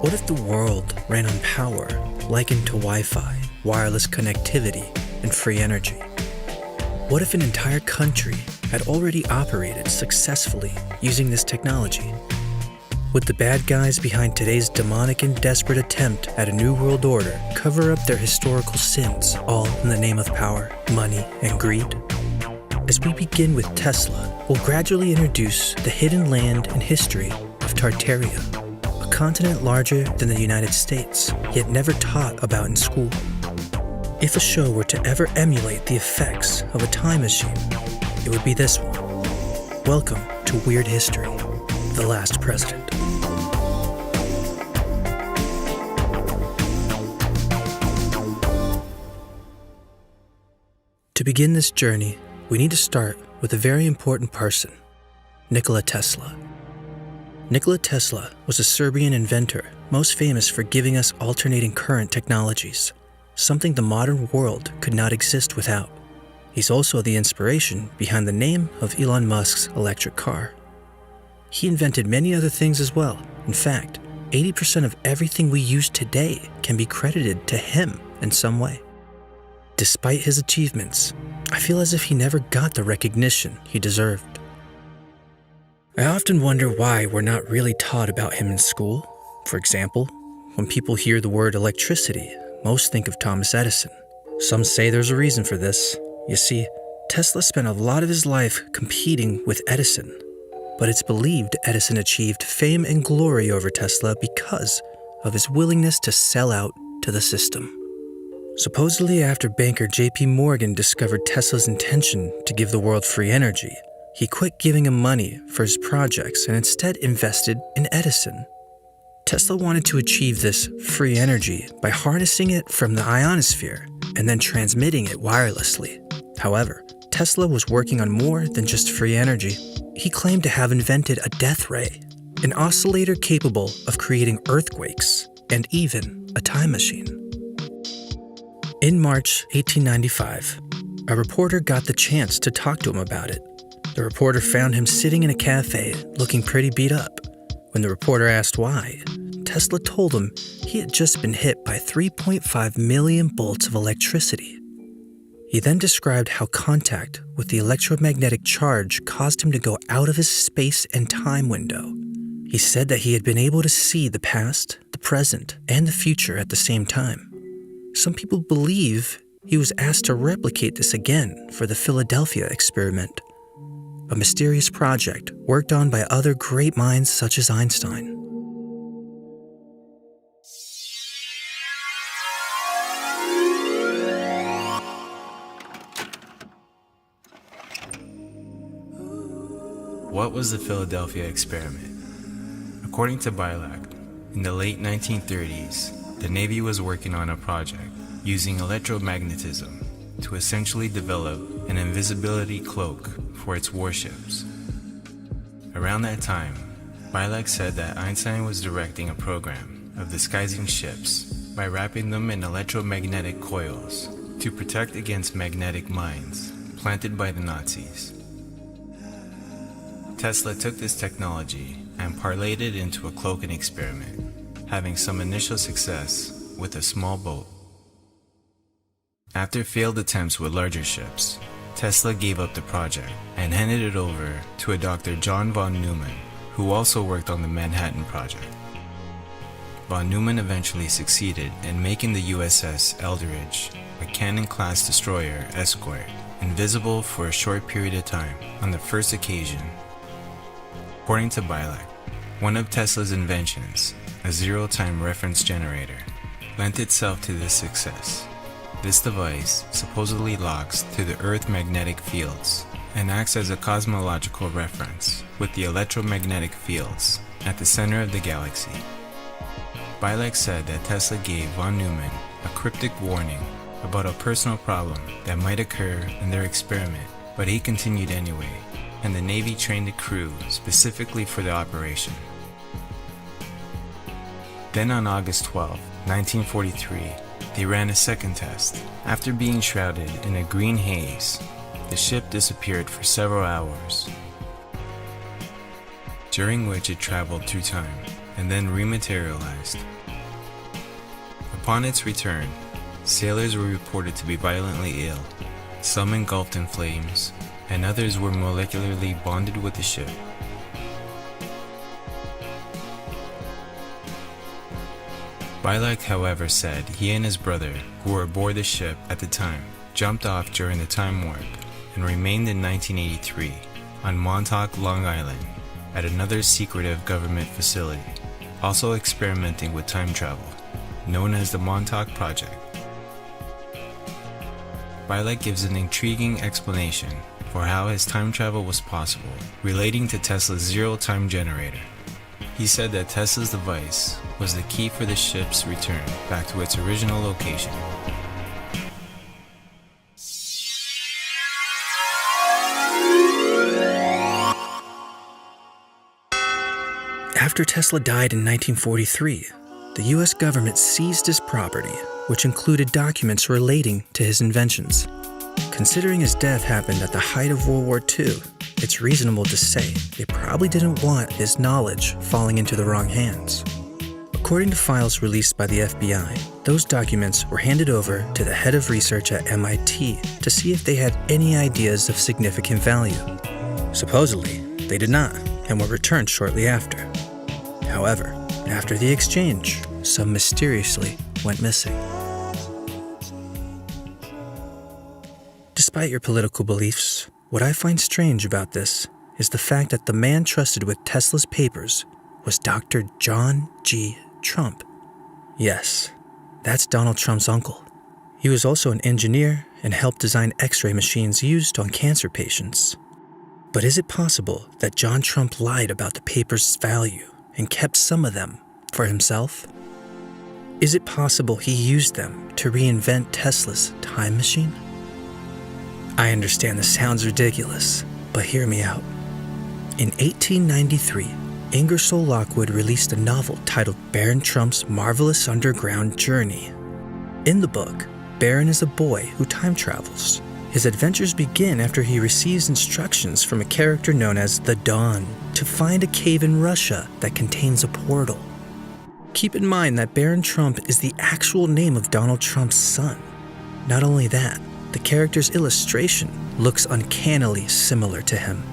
What if the world ran on power likened to Wi-Fi, wireless connectivity, and free energy? What if an entire country had already operated successfully using this technology? Would the bad guys behind today's demonic and desperate attempt at a new world order cover up their historical sins, all in the name of power, money, and greed? As we begin with Tesla, we'll gradually introduce the hidden land and history of Tartaria, a continent larger than the United States, yet never taught about in school. If a show were to ever emulate the effects of a time machine, it would be this one. Welcome to Weird History, The Last President. To begin this journey, we need to start with a very important person, Nikola Tesla. Nikola Tesla was a Serbian inventor, most famous for giving us alternating current technologies, something the modern world could not exist without. He's also the inspiration behind the name of Elon Musk's electric car. He invented many other things as well. In fact, 80% of everything we use today can be credited to him in some way. Despite his achievements, I feel as if he never got the recognition he deserved. I often wonder why we're not really taught about him in school. For example, when people hear the word electricity, most think of Thomas Edison. Some say there's a reason for this. You see, Tesla spent a lot of his life competing with Edison, but it's believed Edison achieved fame and glory over Tesla because of his willingness to sell out to the system. Supposedly after banker J.P. Morgan discovered Tesla's intention to give the world free energy, he quit giving him money for his projects and instead invested in Edison. Tesla wanted to achieve this free energy by harnessing it from the ionosphere and then transmitting it wirelessly. However, Tesla was working on more than just free energy. He claimed to have invented a death ray, an oscillator capable of creating earthquakes, and even a time machine. In March 1895, a reporter got the chance to talk to him about it. The reporter found him sitting in a cafe, looking pretty beat up. When the reporter asked why, Tesla told him he had just been hit by 3.5 million bolts of electricity. He then described how contact with the electromagnetic charge caused him to go out of his space and time window. He said that he had been able to see the past, the present, and the future at the same time. Some people believe he was asked to replicate this again for the Philadelphia experiment, a mysterious project worked on by other great minds such as Einstein. What was the Philadelphia experiment? According to Bilac, in the late 1930s, the Navy was working on a project using electromagnetism to essentially develop an invisibility cloak for its warships. Around that time, Bilac said that Einstein was directing a program of disguising ships by wrapping them in electromagnetic coils to protect against magnetic mines planted by the Nazis. Tesla took this technology and parlayed it into a cloaking experiment, having some initial success with a small boat. After failed attempts with larger ships, Tesla gave up the project and handed it over to a Dr. John von Neumann, who also worked on the Manhattan Project. Von Neumann eventually succeeded in making the USS Eldridge, a Cannon-class destroyer escort, invisible for a short period of time on the first occasion. According to Bilac, one of Tesla's inventions, a zero-time reference generator, lent itself to this success. This device supposedly locks to the Earth's magnetic fields and acts as a cosmological reference with the electromagnetic fields at the center of the galaxy. Bielek said that Tesla gave von Neumann a cryptic warning about a personal problem that might occur in their experiment, but he continued anyway, and the Navy trained a crew specifically for the operation. Then on August 12, 1943, they ran a second test. After being shrouded in a green haze, the ship disappeared for several hours, during which it traveled through time and then rematerialized. Upon its return, sailors were reported to be violently ill, some engulfed in flames, and others were molecularly bonded with the ship. Bielek, however, said he and his brother, who were aboard the ship at the time, jumped off during the time warp and remained in 1983 on Montauk, Long Island, at another secretive government facility, also experimenting with time travel, known as the Montauk Project. Bielek gives an intriguing explanation for how his time travel was possible, relating to Tesla's zero-time generator. He said that Tesla's device was the key for the ship's return back to its original location. After Tesla died in 1943, the US government seized his property, which included documents relating to his inventions. Considering his death happened at the height of World War II, it's reasonable to say they probably didn't want his knowledge falling into the wrong hands. According to files released by the FBI, those documents were handed over to the head of research at MIT to see if they had any ideas of significant value. Supposedly, they did not, and were returned shortly after. However, after the exchange, some mysteriously went missing. Despite your political beliefs, what I find strange about this is the fact that the man trusted with Tesla's papers was Dr. John G. Trump. Yes, that's Donald Trump's uncle. He was also an engineer and helped design X-ray machines used on cancer patients. But is it possible that John Trump lied about the papers' value and kept some of them for himself? Is it possible he used them to reinvent Tesla's time machine? I understand this sounds ridiculous, but hear me out. In 1893, Ingersoll Lockwood released a novel titled Baron Trump's Marvelous Underground Journey. In the book, Baron is a boy who time travels. His adventures begin after he receives instructions from a character known as the Dawn to find a cave in Russia that contains a portal. Keep in mind that Baron Trump is the actual name of Donald Trump's son. Not only that, the character's illustration looks uncannily similar to him.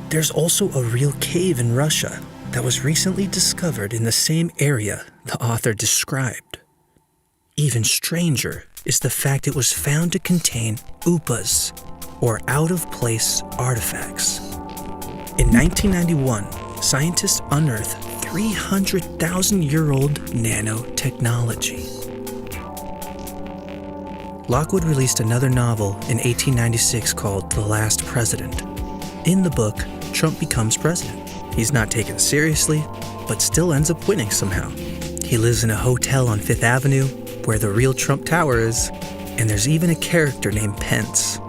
There's also a real cave in Russia that was recently discovered in the same area the author described. Even stranger is the fact it was found to contain UPAs, or out-of-place artifacts. In 1991, scientists unearthed 300,000-year-old nanotechnology. Lockwood released another novel in 1896 called The Last Presiden. In the book, Trump becomes president. He's not taken seriously, but still ends up winning somehow. He lives in a hotel on Fifth Avenue, where the real Trump Tower is, and there's even a character named Pence.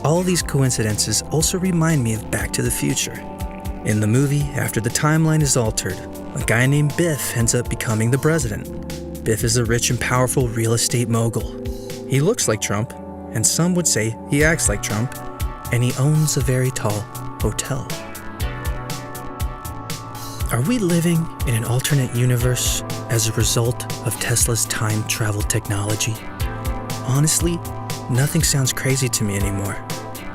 All these coincidences also remind me of Back to the Future. In the movie, after the timeline is altered, a guy named Biff ends up becoming the president. Biff is a rich and powerful real estate mogul. He looks like Trump, and some would say he acts like Trump, and he owns a very tall hotel. Are we living in an alternate universe as a result of Tesla's time travel technology? Honestly, nothing sounds crazy to me anymore,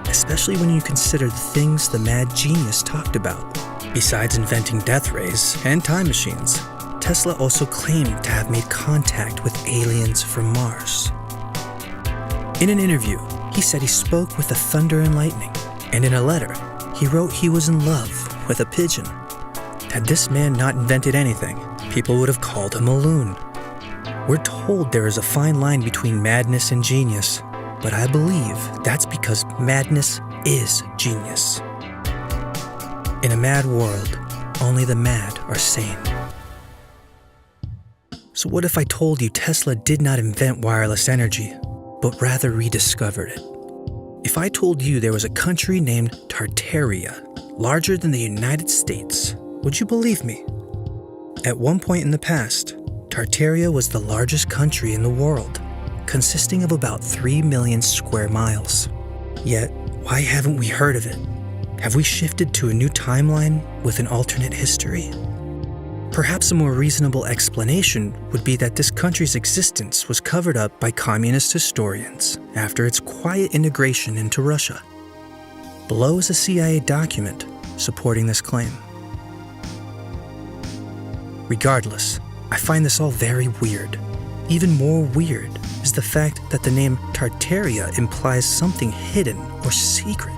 especially when you consider the things the mad genius talked about. Besides inventing death rays and time machines, Tesla also claimed to have made contact with aliens from Mars. In an interview, he said he spoke with the thunder and lightning, and in a letter, he wrote he was in love with a pigeon. Had this man not invented anything, people would have called him a loon. We're told there is a fine line between madness and genius, but I believe that's because madness is genius. In a mad world, only the mad are sane. So what if I told you Tesla did not invent wireless energy, but rather rediscovered it? If I told you there was a country named Tartaria, larger than the United States, would you believe me? At one point in the past, Tartaria was the largest country in the world, consisting of about 3 million square miles. Yet, why haven't we heard of it? Have we shifted to a new timeline with an alternate history? Perhaps a more reasonable explanation would be that this country's existence was covered up by communist historians after its quiet integration into Russia. Below is a CIA document supporting this claim. Regardless, I find this all very weird. Even more weird is the fact that the name Tartaria implies something hidden or secret.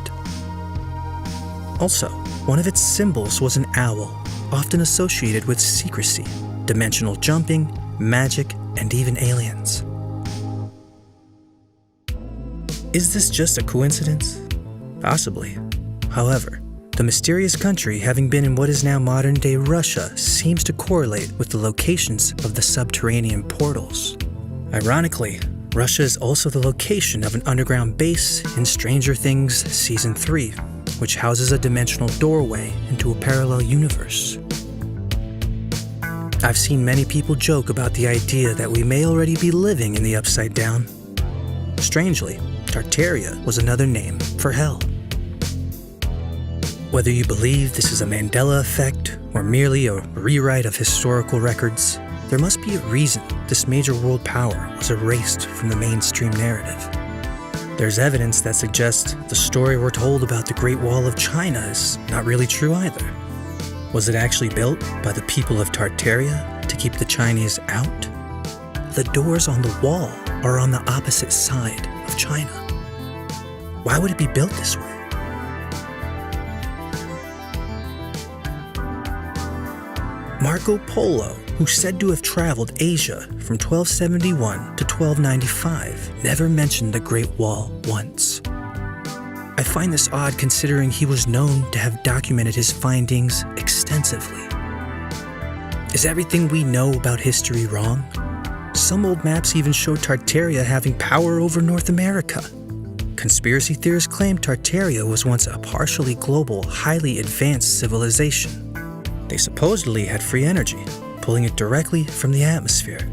Also, one of its symbols was an owl, often associated with secrecy, dimensional jumping, magic, and even aliens. Is this just a coincidence? Possibly. However, the mysterious country having been in what is now modern-day Russia seems to correlate with the locations of the subterranean portals. Ironically, Russia is also the location of an underground base in Stranger Things Season 3, which houses a dimensional doorway into a parallel universe. I've seen many people joke about the idea that we may already be living in the Upside Down. Strangely, Tartaria was another name for hell. Whether you believe this is a Mandela effect or merely a rewrite of historical records, there must be a reason this major world power was erased from the mainstream narrative. There's evidence that suggests the story we're told about the Great Wall of China is not really true either. Was it actually built by the people of Tartaria to keep the Chinese out? The doors on the wall are on the opposite side of China. Why would it be built this way? Marco Polo, who's said to have traveled Asia from 1271 to 1295, never mentioned the Great Wall once. I find this odd considering he was known to have documented his findings extensively. Is everything we know about history wrong? Some old maps even show Tartaria having power over North America. Conspiracy theorists claim Tartaria was once a partially global, highly advanced civilization. They supposedly had free energy, pulling it directly from the atmosphere.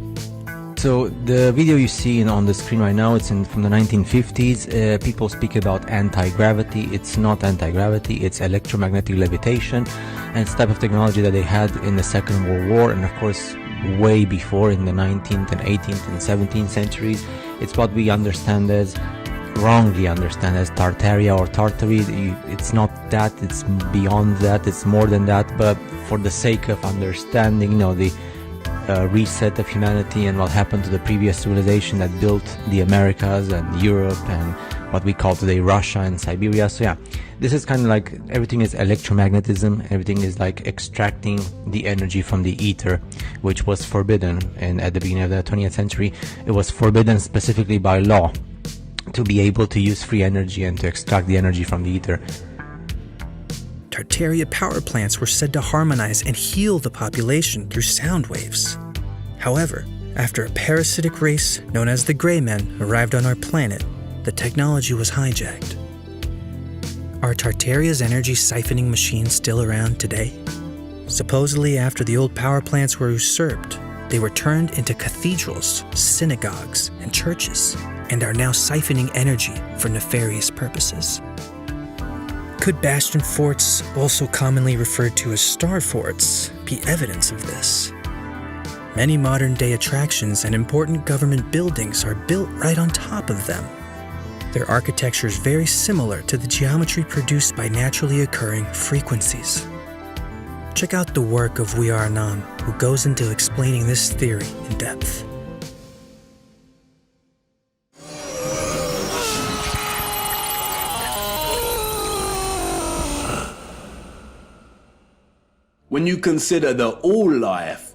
So the video you see on the screen right now, it's from the 1950s. People speak about anti-gravity. It's not anti-gravity, it's electromagnetic levitation, and it's the type of technology that they had in the Second World War, and of course way before in the 19th and 18th and 17th centuries. It's what we wrongly understand as Tartaria or Tartary. It's not that, it's beyond that, it's more than that, but for the sake of understanding, the reset of humanity and what happened to the previous civilization that built the Americas and Europe and what we call today Russia and Siberia. So yeah, this is kind of like everything is electromagnetism, everything is like extracting the energy from the ether, which was forbidden at the beginning of the 20th century. It was forbidden specifically by law to be able to use free energy and to extract the energy from the ether. Tartaria power plants were said to harmonize and heal the population through sound waves. However, after a parasitic race known as the Grey Men arrived on our planet, the technology was hijacked. Are Tartaria's energy siphoning machines still around today? Supposedly, after the old power plants were usurped, they were turned into cathedrals, synagogues, and churches, and are now siphoning energy for nefarious purposes. Could bastion forts, also commonly referred to as star forts, be evidence of this? Many modern-day attractions and important government buildings are built right on top of them. Their architecture is very similar to the geometry produced by naturally occurring frequencies. Check out the work of We Are Nam, who goes into explaining this theory in depth. When you consider that all life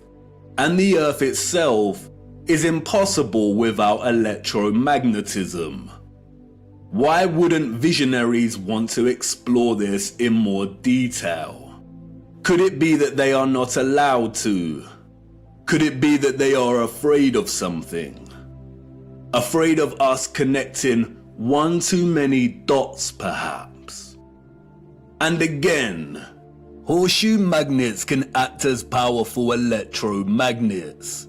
and the Earth itself is impossible without electromagnetism. Why wouldn't visionaries want to explore this in more detail? Could it be that they are not allowed to? Could it be that they are afraid of something? Afraid of us connecting one too many dots, perhaps? And again, horseshoe magnets can act as powerful electromagnets.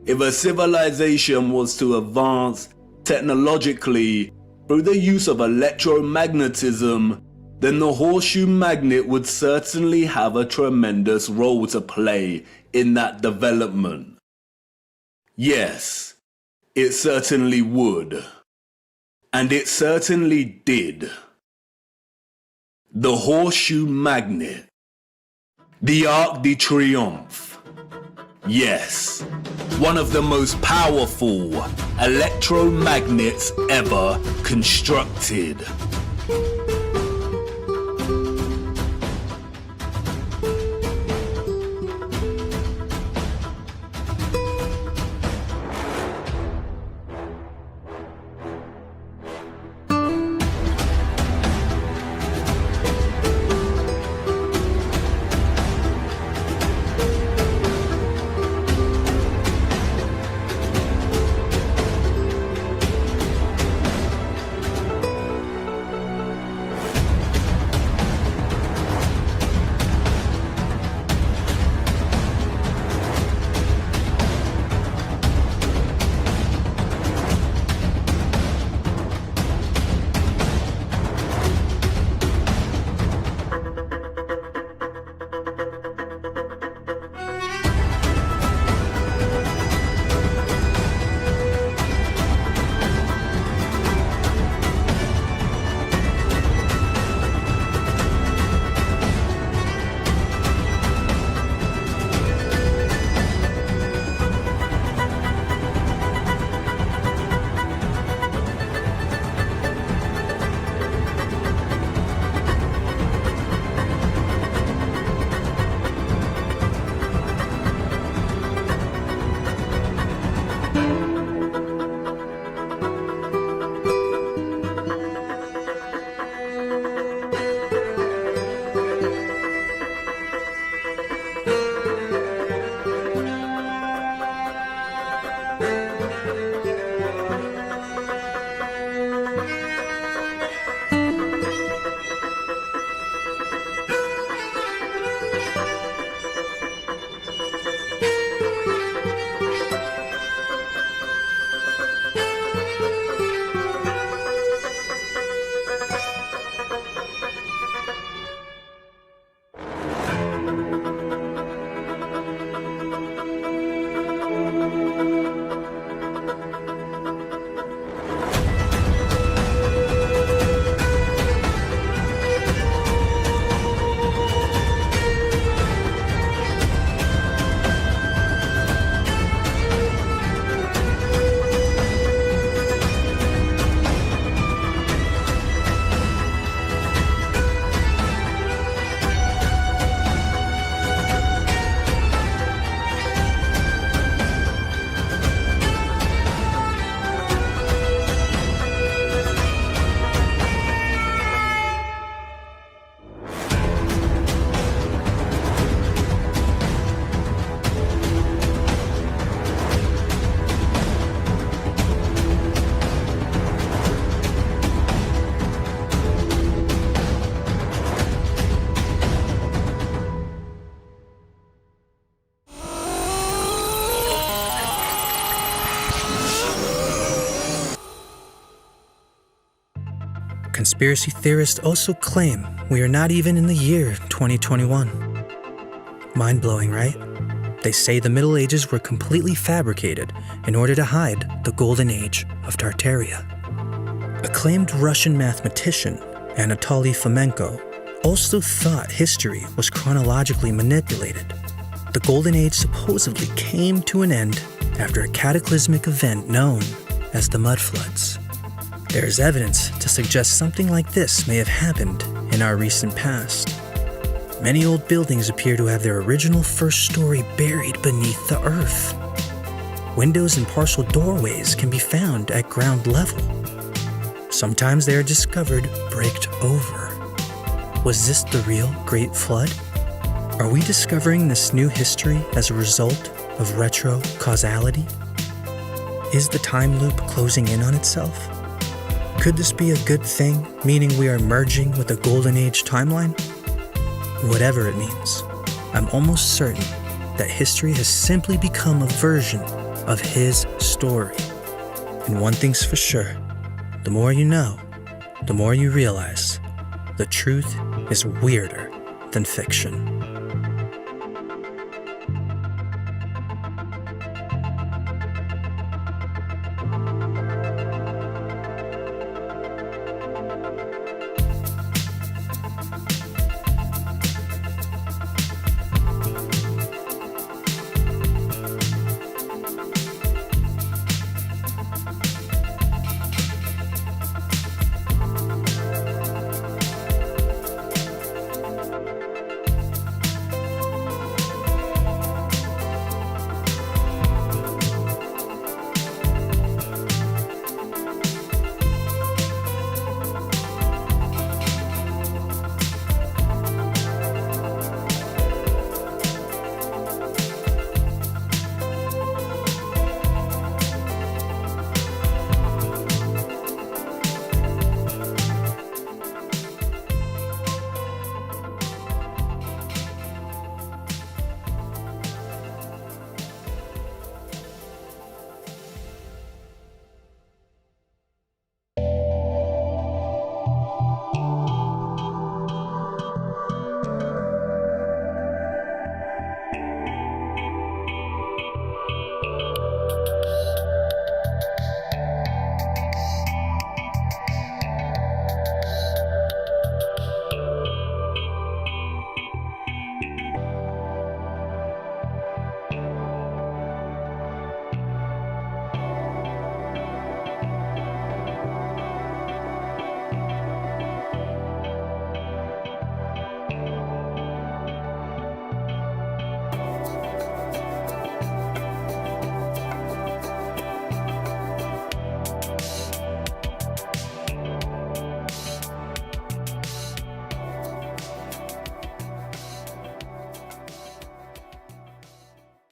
If a civilization was to advance technologically through the use of electromagnetism, then the horseshoe magnet would certainly have a tremendous role to play in that development. Yes, it certainly would. And it certainly did. The horseshoe magnet. The Arc de Triomphe. Yes, one of the most powerful electromagnets ever constructed. Conspiracy theorists also claim we are not even in the year 2021. Mind-blowing, right? They say the Middle Ages were completely fabricated in order to hide the Golden Age of Tartaria. Acclaimed Russian mathematician Anatoly Fomenko also thought history was chronologically manipulated. The Golden Age supposedly came to an end after a cataclysmic event known as the Mud Floods. There is evidence to suggest something like this may have happened in our recent past. Many old buildings appear to have their original first story buried beneath the earth. Windows and partial doorways can be found at ground level. Sometimes they are discovered braked over. Was this the real Great Flood? Are we discovering this new history as a result of retro-causality? Is the time loop closing in on itself? Could this be a good thing, meaning we are merging with a golden age timeline? Whatever it means, I'm almost certain that history has simply become a version of his story. And one thing's for sure, the more you know, the more you realize the truth is weirder than fiction.